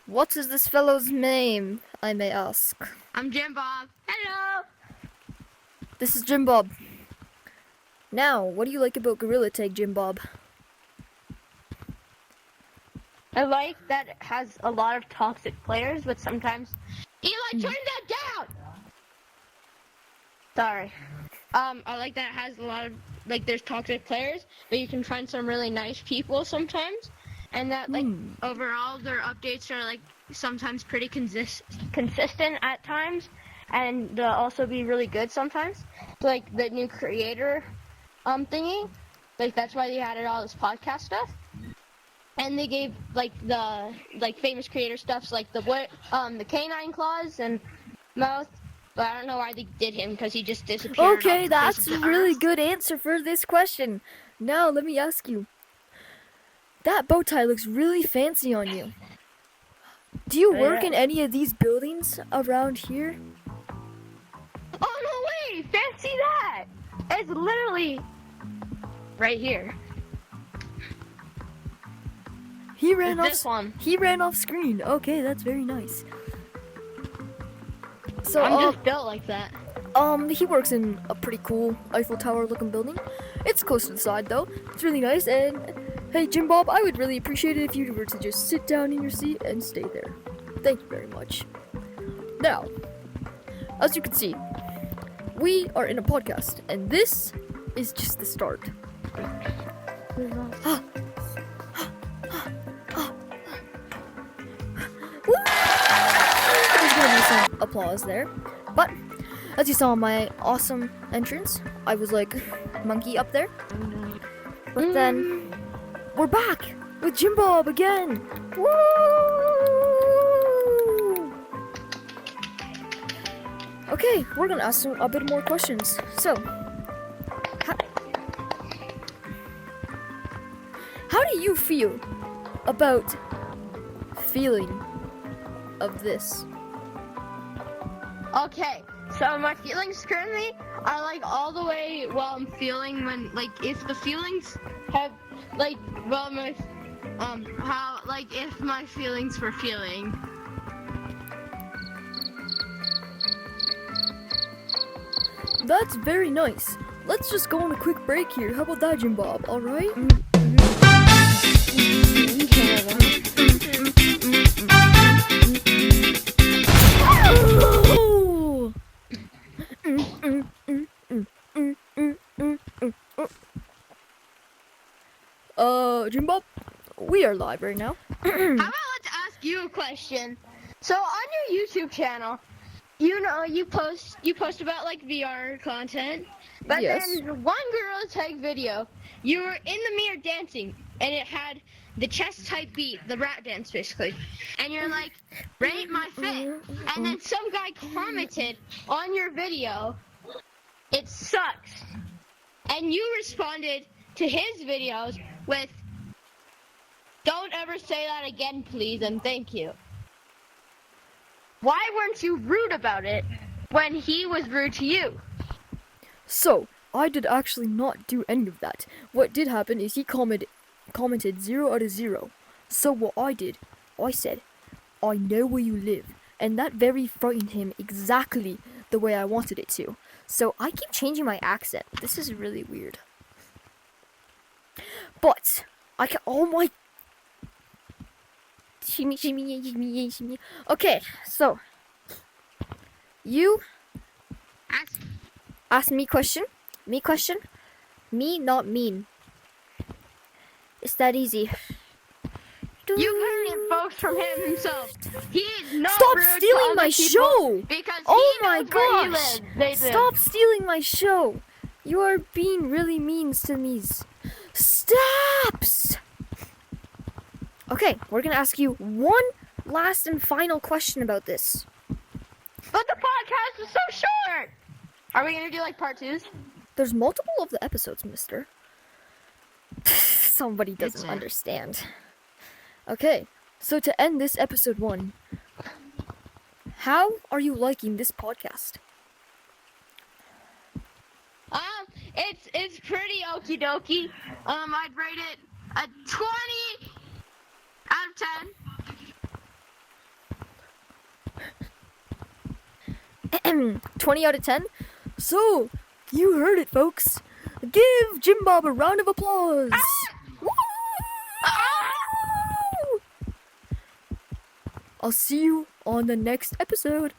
What is this fellow's name, I may ask? I'm Jimbob. Hello. This is Jimbob. Now, what do you like about Gorilla Tag, Jimbob? I like that it has a lot of toxic players, but sometimes Eli, turn that down. Sorry. I like that it has a lot of there's toxic players, but you can find some really nice people sometimes, and that overall their updates are sometimes pretty consistent at times, and they'll also be really good sometimes. So, the new creator thingy, that's why they added all this podcast stuff. And they gave the famous creator stuffs the canine claws and mouth, but I don't know why they did him because he just disappeared. Okay, that's a really good answer for this question. Now let me ask you. That bow tie looks really fancy on you. Do you work in any of these buildings around here? Oh no way! Fancy that! It's literally right here. He ran this one. He ran off screen. Okay, that's very nice. So I'm just built like that. He works in a pretty cool Eiffel Tower looking building. It's close to the side though. It's really nice. And hey, Jimbob, I would really appreciate it if you were to just sit down in your seat and stay there. Thank you very much. Now, as you can see, we are in a podcast, and this is just the start. There's gonna be some applause there, but as you saw in my awesome entrance, I was like monkey up there. But then we're back with Jimbob again. Woo! Okay, we're gonna ask a bit more questions. So, how do you feel about feeling of this? Okay, so my feelings currently are all the way I'm feeling when if the feelings have if my feelings were feeling. That's very nice. Let's just go on a quick break here. How about that, Jimbob? All right? Jimbob, we are live right now. How about let's ask you a question? So on your YouTube channel, you post about VR content, but Yes. then one Gorilla Tag video, you were in the mirror dancing, and it had the chest type beat, the rap dance basically, and you're like, rate my fit, and then some guy commented on your video, it sucks, and you responded to his videos with, don't ever say that again, please, and thank you. Why weren't you rude about it when he was rude to you? So, I did actually not do any of that. What did happen is he commented 0 out of 0. So what I did, I said, I know where you live. And that very frightened him exactly the way I wanted it to. So I keep changing my accent. This is really weird. But, I can, oh my... Shimmy, shimmy, shimmy, shimmy. Okay, so you ask me question. Me question. Me not mean. It's that easy. You heard it, folks, from him himself. He is not Stop rude to stealing other my people show! Because Oh he my knows where he gosh! lives. They live. Stop stealing my show! You are being really mean to me. Stops! Okay, we're gonna ask you one last and final question about this. But the podcast is so short! Are we gonna do part 2s? There's multiple of the episodes, mister. Somebody doesn't understand. Okay, so to end this episode 1, how are you liking this podcast? It's pretty okie dokie. I'd rate it a 20 out of 10. 20 out of 10. So, you heard it, folks. Give Jimbob a round of applause. Woo! I'll see you on the next episode.